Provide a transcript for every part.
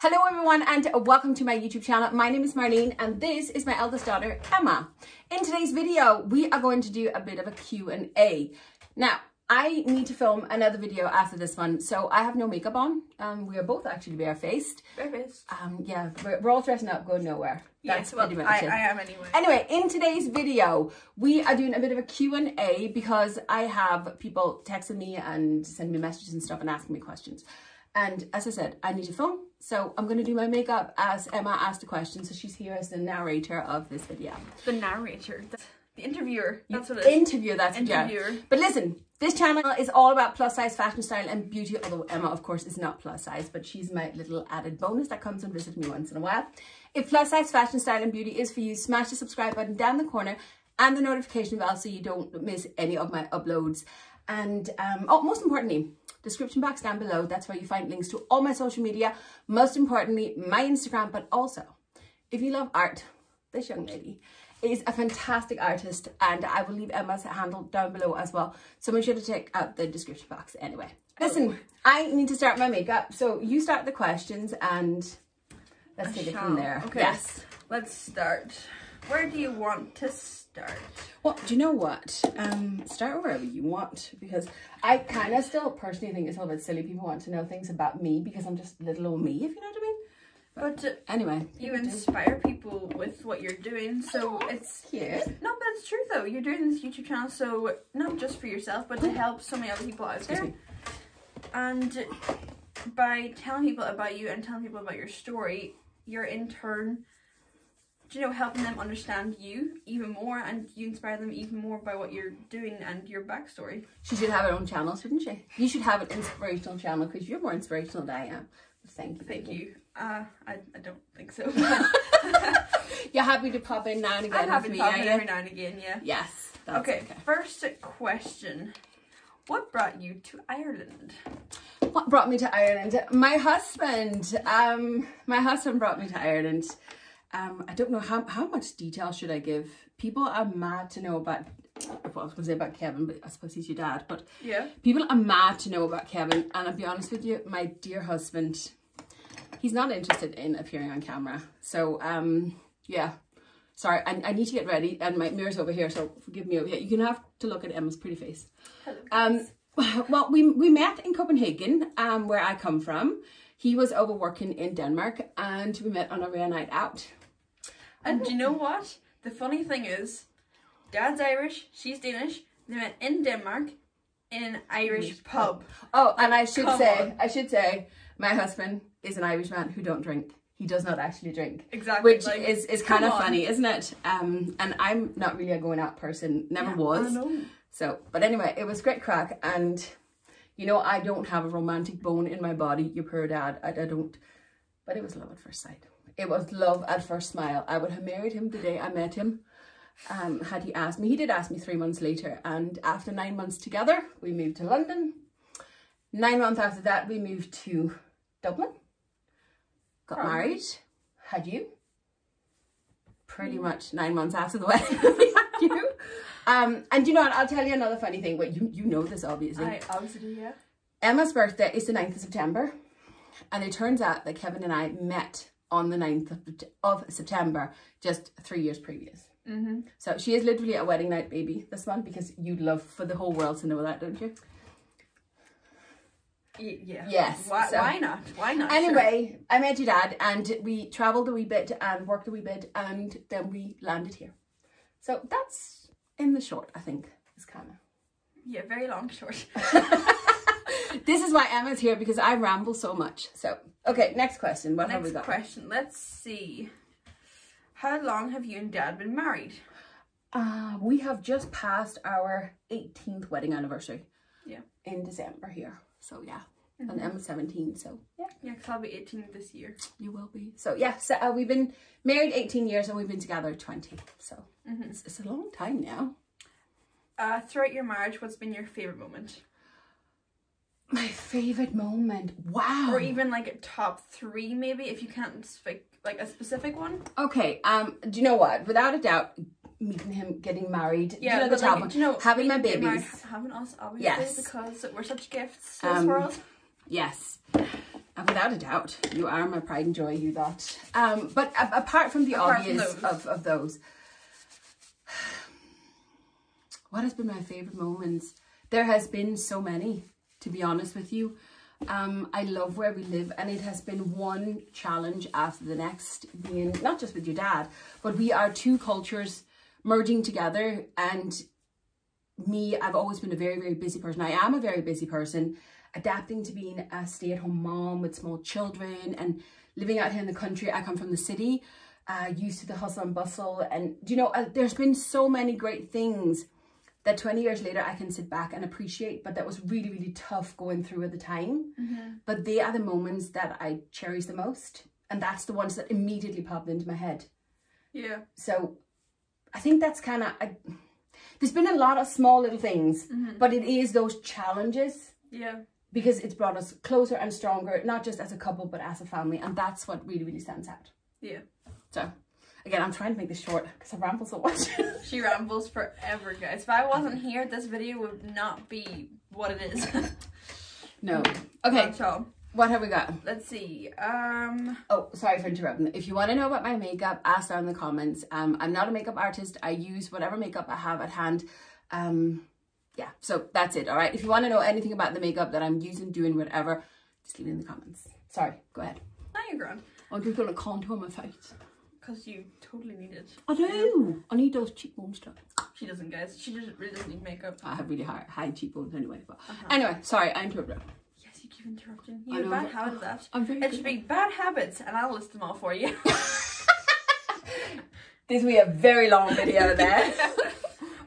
Hello everyone and welcome to my YouTube channel. My name is Marleen and this is my eldest daughter, Emma. In today's video, we are going to do a bit of a Q&A. Now, I need to film another video after this one, so I have no makeup on. We are both actually barefaced. Barefaced. Yeah, we're all dressing up, going nowhere. That's yes, well, pretty much it. I am anyway. Anyway, in today's video, we are doing a bit of a Q&A because I have people texting me and sending me messages and stuff and asking me questions. And as I said, I need to film, so I'm going to do my makeup as Emma asked the question. So she's here as the narrator of this video. The narrator, the interviewer, that's what it is. Interviewer, that's interviewer. Yeah. But listen, this channel is all about plus size fashion, style and beauty, although Emma of course is not plus size, but she's my little added bonus that comes and visits me once in a while. If plus size fashion, style and beauty is for you, smash the subscribe button down the corner and the notification bell so you don't miss any of my uploads. And most importantly, description box down below, that's where you find links to all my social media, most importantly my Instagram. But also, if you love art, this young lady is a fantastic artist and I will leave Emma's handle down below as well, so make sure to check out the description box. Anyway, listen, I need to start my makeup, so you start the questions and let's take it from there. Okay, yes, let's start. Where do you want to start? Well, do you know what? Start wherever you want, because I kind of still personally think it's a little bit silly people want to know things about me because I'm just little old me, if you know what I mean. But anyway, you inspire people with what you're doing, so it's cute. No, but it's true though. You're doing this YouTube channel, so not just for yourself, but to help so many other people out there. And by telling people about you and telling people about your story, you're in turn, you know, helping them understand you even more, and you inspire them even more by what you're doing and your backstory. She should have her own channel, shouldn't she? You should have an inspirational channel because you're more inspirational than I am. Thank you. Thank you. I don't think so. You're happy to pop in now and again. I'm happy with to me, pop in every now and again, yeah. Yes. That's okay. First question. What brought you to Ireland? What brought me to Ireland? My husband. My husband brought me to Ireland. I don't know how much detail should I give. People are mad to know about, well, I was going to say about Kevin, but I suppose he's your dad. But yeah, people are mad to know about Kevin. And I'll be honest with you, my dear husband, he's not interested in appearing on camera. So, yeah, sorry, I need to get ready. And my mirror's over here, so forgive me over here. You're going to have to look at Emma's pretty face. Hello, well, we met in Copenhagen, where I come from. He was over working in Denmark and we met on a rare night out. And do you know what? The funny thing is, Dad's Irish, she's Danish. They met in Denmark in an Irish pub. Oh, and I should say, my husband is an Irish man who don't drink. He does not actually drink. Exactly. Which is kind of funny, isn't it? And I'm not really a going out person, never was. I know. So, but anyway, it was great crack. And, you know, I don't have a romantic bone in my body. Your poor dad, I don't. But it was love at first sight. It was love at first smile. I would have married him the day I met him, had he asked me. He did ask me 3 months later, and after 9 months together, we moved to London. 9 months after that, we moved to Dublin, got married, had you. Pretty much 9 months after the wedding, we had you. And you know what, I'll tell you another funny thing. Wait, you know this obviously. I obviously do, yeah. Emma's birthday is the 9th of September, and it turns out that Kevin and I met on the 9th of September, just 3 years previous. So she is literally a wedding night baby, this one, because you'd love for the whole world to know that, don't you? Yeah. Yes. Why not? Why not? Anyway, sure. I met your dad and we travelled a wee bit and worked a wee bit and then we landed here. So that's in the short, I think, is kind of. Yeah, very long short. This is why Emma's here, because I ramble so much. So, okay, next question. What have we got? Next question. Let's see. How long have you and Dad been married? We have just passed our 18th wedding anniversary. Yeah. In December here. So, yeah. And Emma's 17, so, yeah. Yeah, because I'll be 18 this year. You will be. So, yeah. So, we've been married 18 years and we've been together 20. So, it's a long time now. Throughout your marriage, what's been your favourite moment? My favourite moment, wow. Or even like a top 3 maybe, if you can't pick like a specific one. Okay, do you know what? Without a doubt, meeting him, getting married, yeah, having my babies. Having us, obviously, yes. Because we're such gifts to this world. Yes. And without a doubt, you are my pride and joy, you lot. But apart from the obvious of those, what has been my favourite moments? There has been so many, to be honest with you. I love where we live, and it has been one challenge after the next, being not just with your dad, but we are two cultures merging together. And me, I've always been a very, very busy person. I am a very busy person, adapting to being a stay-at-home mom with small children and living out here in the country. I come from the city, used to the hustle and bustle, and you know, there's been so many great things that 20 years later I can sit back and appreciate, but that was really, really tough going through at the time. But they are the moments that I cherish the most, and that's the ones that immediately popped into my head. Yeah. So I think that's kind of, there's been a lot of small little things, but it is those challenges. Yeah. Because it's brought us closer and stronger, not just as a couple, but as a family. And that's what really, really stands out. Yeah. So, again, I'm trying to make this short because I ramble so much. She rambles forever, guys. If I wasn't here, this video would not be what it is. No. Okay. What have we got? Let's see. Oh, sorry for interrupting. If you want to know about my makeup, ask down in the comments. I'm not a makeup artist. I use whatever makeup I have at hand. Yeah, so that's it, all right? If you want to know anything about the makeup that I'm using, doing, whatever, just leave it in the comments. Sorry, go ahead. No, you're grand. I'm just going to contour my face. Because you totally need it. I do. I need those cheekbones stuff. She doesn't, guys. She really doesn't need makeup. I have really high cheekbones anyway. But anyway, sorry, I interrupted. Yes, you keep interrupting. You have bad habits of that. I'm very It should be bad habits, and I'll list them all for you. This will be a very long video there.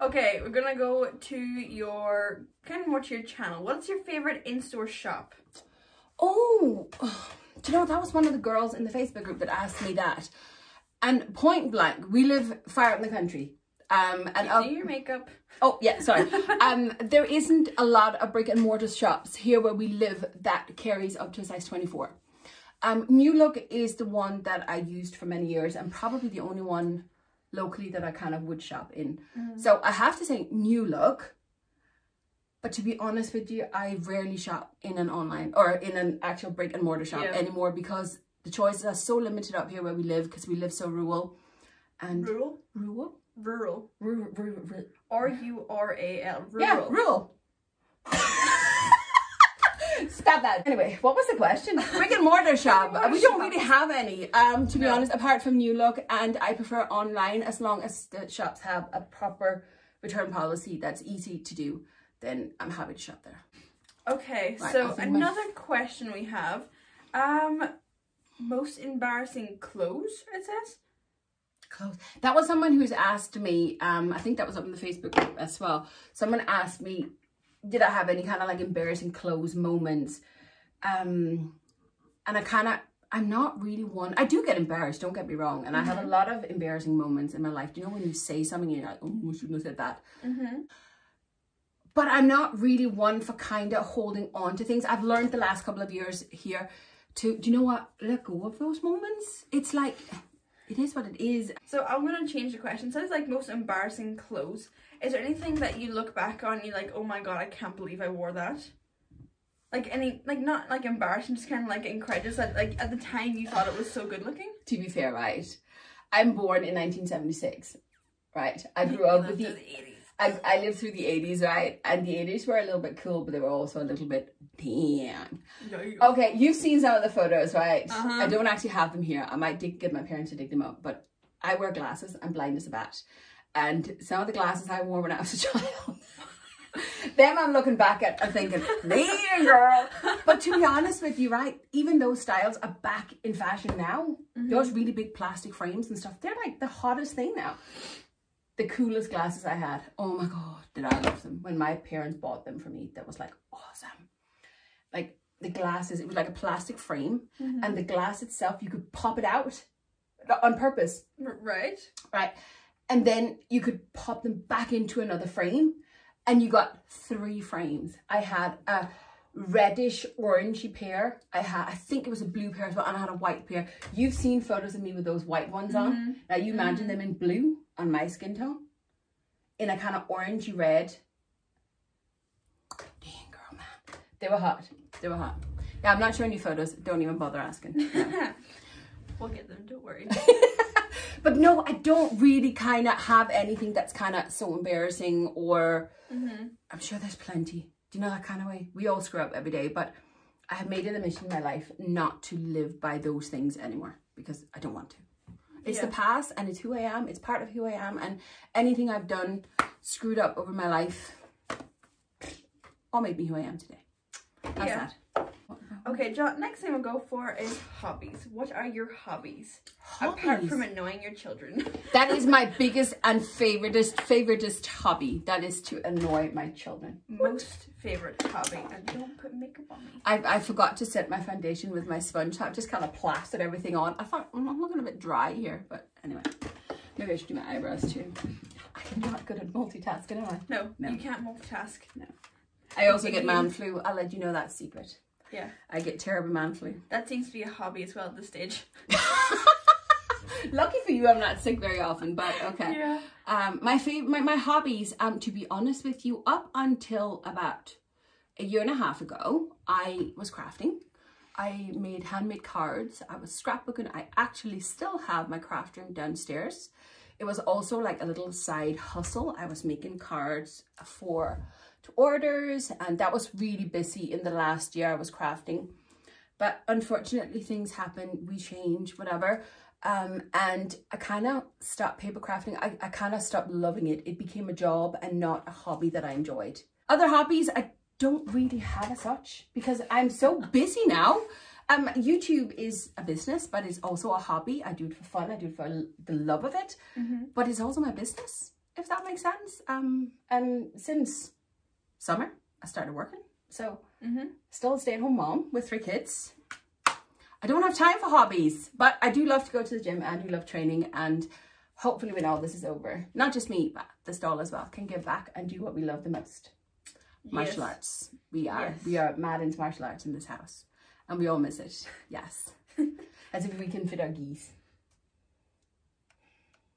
Okay, we're gonna go to your, kind of more to your channel. What's your favorite in-store shop? Oh, do you know, that was one of the girls in the Facebook group that asked me that. And point blank, we live far out in the country. And do your makeup. Oh, yeah, sorry. There isn't a lot of brick and mortar shops here where we live that carries up to a size 24. New Look is the one that I used for many years, and probably the only one locally that I kind of would shop in. So I have to say New Look, but to be honest with you, I rarely shop in an online or in an actual brick and mortar shop anymore, because the choices are so limited up here where we live, because we live so rural. And rural? Rural. R-U-R-A-L. Rural. Yeah, rural. Stop that. Anyway, what was the question? Brick and mortar shop. We don't really have any, to be honest, apart from New Look, and I prefer online as long as the shops have a proper return policy that's easy to do. Then I'm happy to shop there. Okay, right, so another question we have. Most embarrassing clothes, it says. Clothes. That was someone who's asked me, I think that was up in the Facebook group as well. Someone asked me, did I have any kind of like embarrassing clothes moments? And I'm not really one. I do get embarrassed, don't get me wrong. And I have a lot of embarrassing moments in my life. Do you know when you say something and you're like, oh, I shouldn't have said that. But I'm not really one for kind of holding on to things. I've learned the last couple of years here to, do you know what? Let go of those moments. It's like, it is what it is. So I'm going to change the question. So it's like most embarrassing clothes. Is there anything that you look back on and you're like, oh my God, I can't believe I wore that? Like any, like not like embarrassing, just kind of like incredulous that like at the time you thought it was so good looking? To be fair, right? I'm born in 1976, right? I grew up with the 80s. I lived through the 80s, right? And the 80s were a little bit cool, but they were also a little bit damn. Okay, you've seen some of the photos, right? I don't actually have them here. I might get my parents to dig them up, but I wear glasses. I'm blind as a bat. And some of the glasses I wore when I was a child, them I'm looking back at and thinking, damn girl. But to be honest with you, right, even those styles are back in fashion now. Those really big plastic frames and stuff, they're like the hottest thing now. The coolest glasses I had, oh my God, did I love them. When my parents bought them for me, that was like awesome. Like the glasses, it was like a plastic frame, and the glass itself, you could pop it out on purpose. Right. And then you could pop them back into another frame, and you got 3 frames. I had a reddish orangey pair. I think it was a blue pair as well, and I had a white pair. You've seen photos of me with those white ones on. Now you imagine them in blue on my skin tone, in a kind of orangey red. Dang girl, man. They were hot. They were hot. Yeah, I'm not showing you photos. Don't even bother asking. No. We'll get them, don't worry. But no, I don't really kind of have anything that's kind of so embarrassing, or I'm sure there's plenty. Do you know that kind of way? We all screw up every day, but I have made it a mission in my life not to live by those things anymore because I don't want to. It's the past and it's who I am. It's part of who I am, and anything I've done screwed up over my life all made me who I am today. That's that. Okay, John, next thing we'll go for is hobbies. What are your hobbies? Apart from annoying your children. That is my biggest and favoritist hobby. That is to annoy my children. Most favorite hobby. And don't put makeup on me. I forgot to set my foundation with my sponge. So I've just kind of plastered everything on. I thought, I'm looking a bit dry here. But anyway, maybe I should do my eyebrows too. I'm not good at multitasking, am I? No, you can't multitask. No. I also get man flu. I'll let you know that secret. Yeah. I get terrible man flu. That seems to be a hobby as well at this stage. Lucky for you, I'm not sick very often, but okay. Yeah. My hobbies, to be honest with you, up until about a year and a half ago, I was crafting. I made handmade cards. I was scrapbooking. I actually still have my craft room downstairs. It was also like a little side hustle. I was making cards to orders, and that was really busy in the last year I was crafting. But unfortunately things happened, we changed, whatever. And I kind of stopped paper crafting. I kind of stopped loving it. It became a job and not a hobby that I enjoyed. Other hobbies I don't really have as such because I'm so busy now. YouTube is a business, but it's also a hobby. I do it for fun. I do it for the love of it, but it's also my business, if that makes sense. And since summer, I started working. So still a stay-at-home mom with 3 kids. I don't have time for hobbies, but I do love to go to the gym. I do love training, and hopefully when all this is over, not just me, but the stall as well, can give back and do what we love the most. Martial arts. We are mad into martial arts in this house, and we all miss it. Yes. As if we can fit our geese.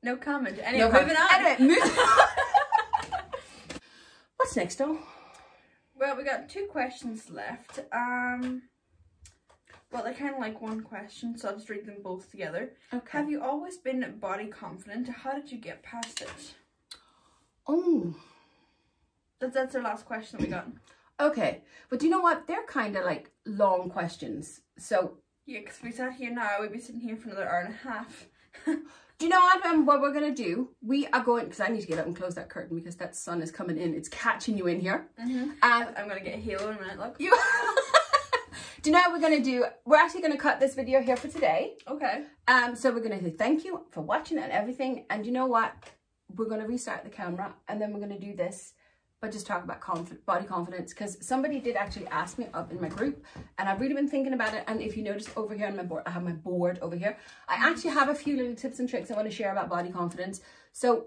No comment. Anyway, moving on. What's next, doll? Well, we got 2 questions left. Well, they're kind of like one question, so I'll just read them both together. Okay. Have you always been body confident? How did you get past it? Oh. That's our last question that we got. Okay. But do you know what? They're kind of like long questions. So. Yeah, because we sat here now, we'd be sitting here for another hour and a half. Do you know what we're going to do? We are going, because I need to get up and close that curtain because that sun is coming in. It's catching you in here. And I'm going to get a halo in a minute, look. Do you know what we're going to do? We're actually going to cut this video here for today. Okay. So we're going to say thank you for watching and everything. And you know what? We're going to restart the camera and then we're going to do this, but just talk about body confidence, because somebody did actually ask me up in my group and I've really been thinking about it. And if you notice over here on my board, I have my board over here. I actually have a few little tips and tricks I want to share about body confidence. So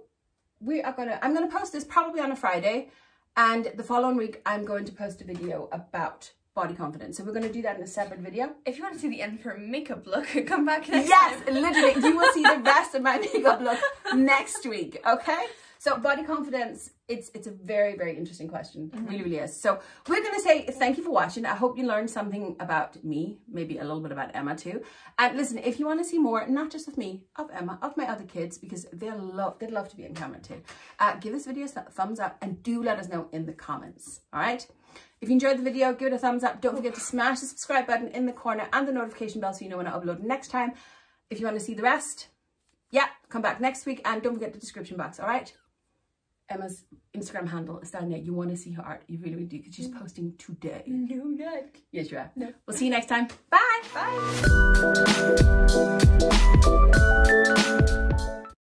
I'm going to post this probably on a Friday, and the following week I'm going to post a video about body confidence. So we're going to do that in a separate video. If you want to see the end for makeup look, come back next time. Yes, literally. You will see the rest of my makeup look next week, okay? So body confidence, it's a very, very interesting question. It really, really is. So we're going to say thank you for watching. I hope you learned something about me, maybe a little bit about Emma too. And listen, if you want to see more, not just of me, of Emma, of my other kids, because they'd love to be in camera too, give this video a thumbs up and do let us know in the comments, all right? If you enjoyed the video, give it a thumbs up. Don't forget to smash the subscribe button in the corner and the notification bell so you know when I upload next time. If you want to see the rest, come back next week, and don't forget the description box, all right? Emma's Instagram handle is down there. You want to see her art. You really, really do, because she's posting today. No, not. Yes, you are. No. We'll see you next time. Bye. Bye.